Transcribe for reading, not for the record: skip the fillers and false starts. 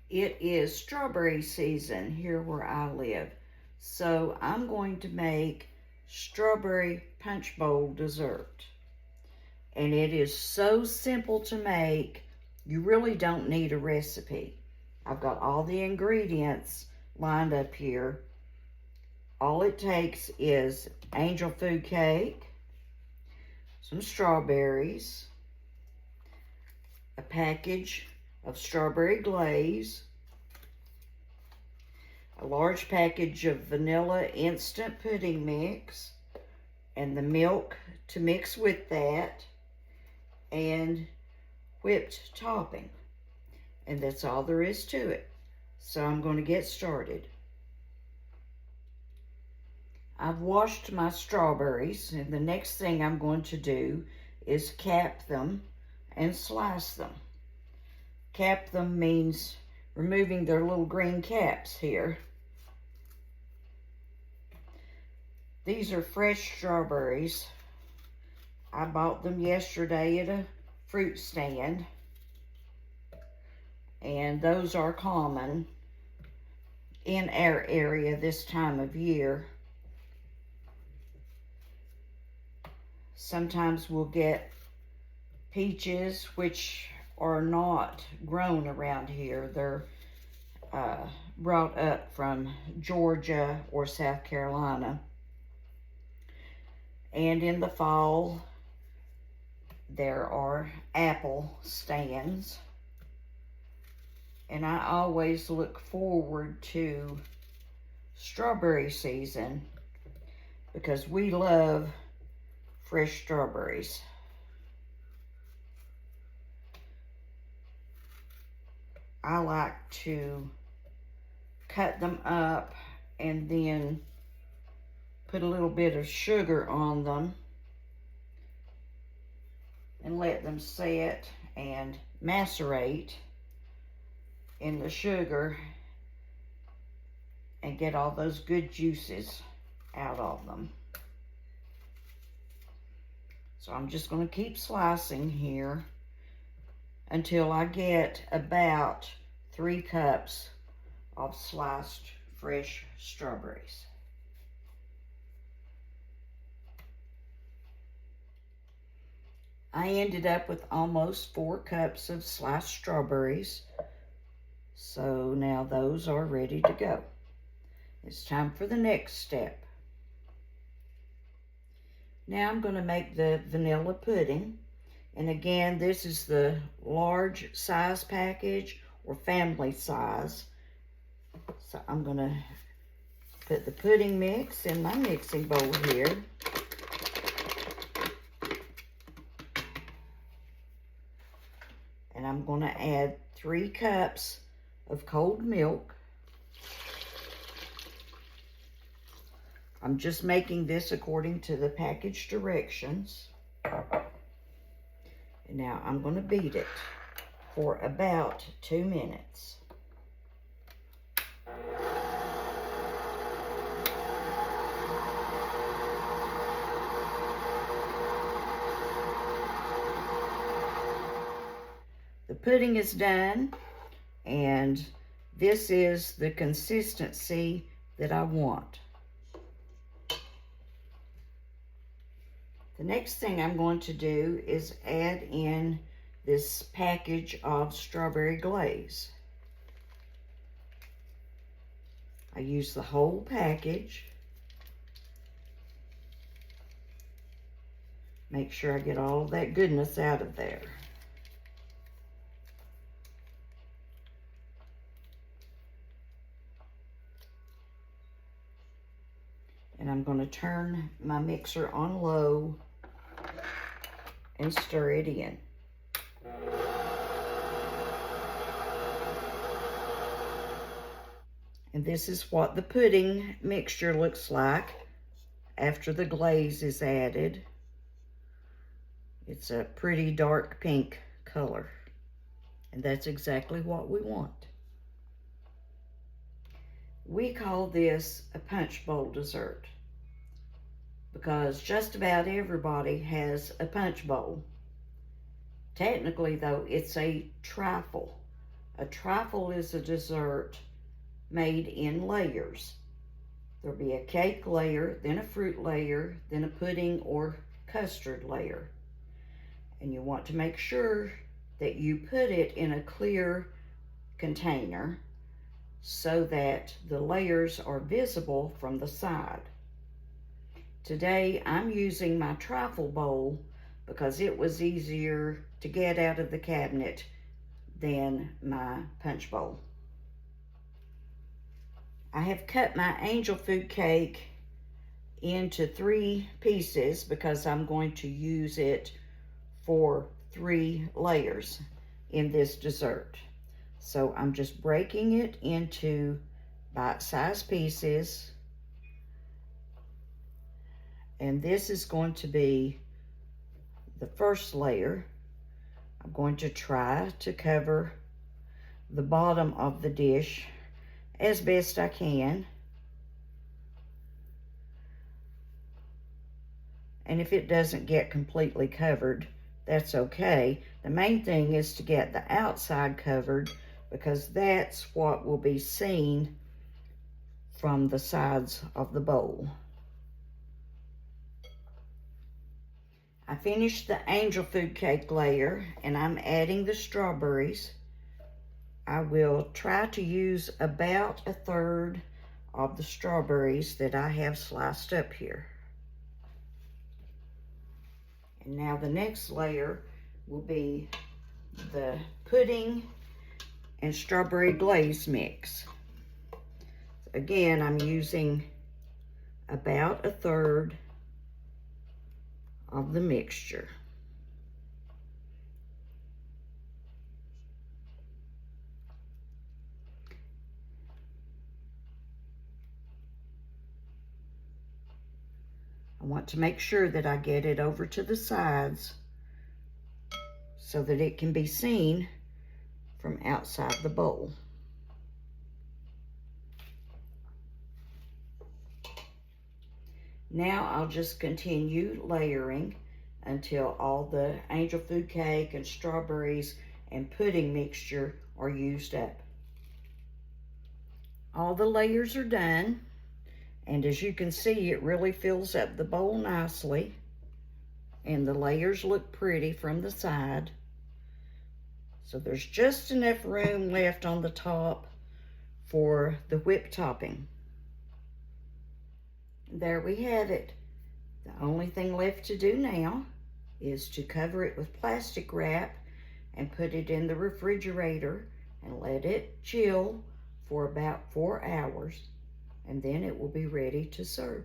It is strawberry season here where I live. So I'm going to make strawberry punch bowl dessert. And it is so simple to make, you really don't need a recipe. I've got all the ingredients lined up here. All it takes is angel food cake, some strawberries, a package of strawberry glaze, a large package of vanilla instant pudding mix, and the milk to mix with that, and whipped topping. And that's all there is to it. So I'm going to get started. I've washed my strawberries, and the next thing I'm going to do is cap them and slice them. Cap them means removing their little green caps here. These are fresh strawberries. I bought them yesterday at a fruit stand. And those are common in our area this time of year. Sometimes we'll get peaches, which are not grown around here. They're brought up from Georgia or South Carolina. And in the fall, there are apple stands. And I always look forward to strawberry season because we love fresh strawberries. I like to cut them up and then put a little bit of sugar on them and let them set and macerate in the sugar and get all those good juices out of them. So I'm just going to keep slicing here until I get about 3 cups of sliced fresh strawberries. I ended up with almost 4 cups of sliced strawberries. So now those are ready to go. It's time for the next step. Now I'm going to make the vanilla pudding. And again, this is the large size package or family size. So I'm going to put the pudding mix in my mixing bowl here. And I'm going to add 3 cups of cold milk. I'm just making this according to the package directions. And now I'm going to beat it for about 2 minutes. The pudding is done, and this is the consistency that I want. The next thing I'm going to do is add in this package of strawberry glaze. I use the whole package. Make sure I get all of that goodness out of there. And I'm going to turn my mixer on low and stir it in. And this is what the pudding mixture looks like after the glaze is added. It's a pretty dark pink color. And that's exactly what we want. We call this a punch bowl dessert because just about everybody has a punch bowl. Technically, though, it's a trifle. A trifle is a dessert made in layers. There'll be a cake layer, then a fruit layer, then a pudding or custard layer. And you want to make sure that you put it in a clear container so that the layers are visible from the side. Today I'm using my trifle bowl because it was easier to get out of the cabinet than my punch bowl. I have cut my angel food cake into 3 pieces because I'm going to use it for 3 layers in this dessert. So I'm just breaking it into bite-sized pieces. And this is going to be the first layer. I'm going to try to cover the bottom of the dish as best I can. And if it doesn't get completely covered, that's okay. The main thing is to get the outside covered because that's what will be seen from the sides of the bowl. I finished the angel food cake layer and I'm adding the strawberries. I will try to use about 1/3 of the strawberries that I have sliced up here. And now the next layer will be the pudding and strawberry glaze mix. Again, I'm using about 1/3 of the mixture. I want to make sure that I get it over to the sides so that it can be seen from outside the bowl. Now I'll just continue layering until all the angel food cake and strawberries and pudding mixture are used up. All the layers are done, and as you can see, it really fills up the bowl nicely, and the layers look pretty from the side. So there's just enough room left on the top for the whipped topping. There we have it. The only thing left to do now is to cover it with plastic wrap and put it in the refrigerator and let it chill for about 4 hours, and then it will be ready to serve.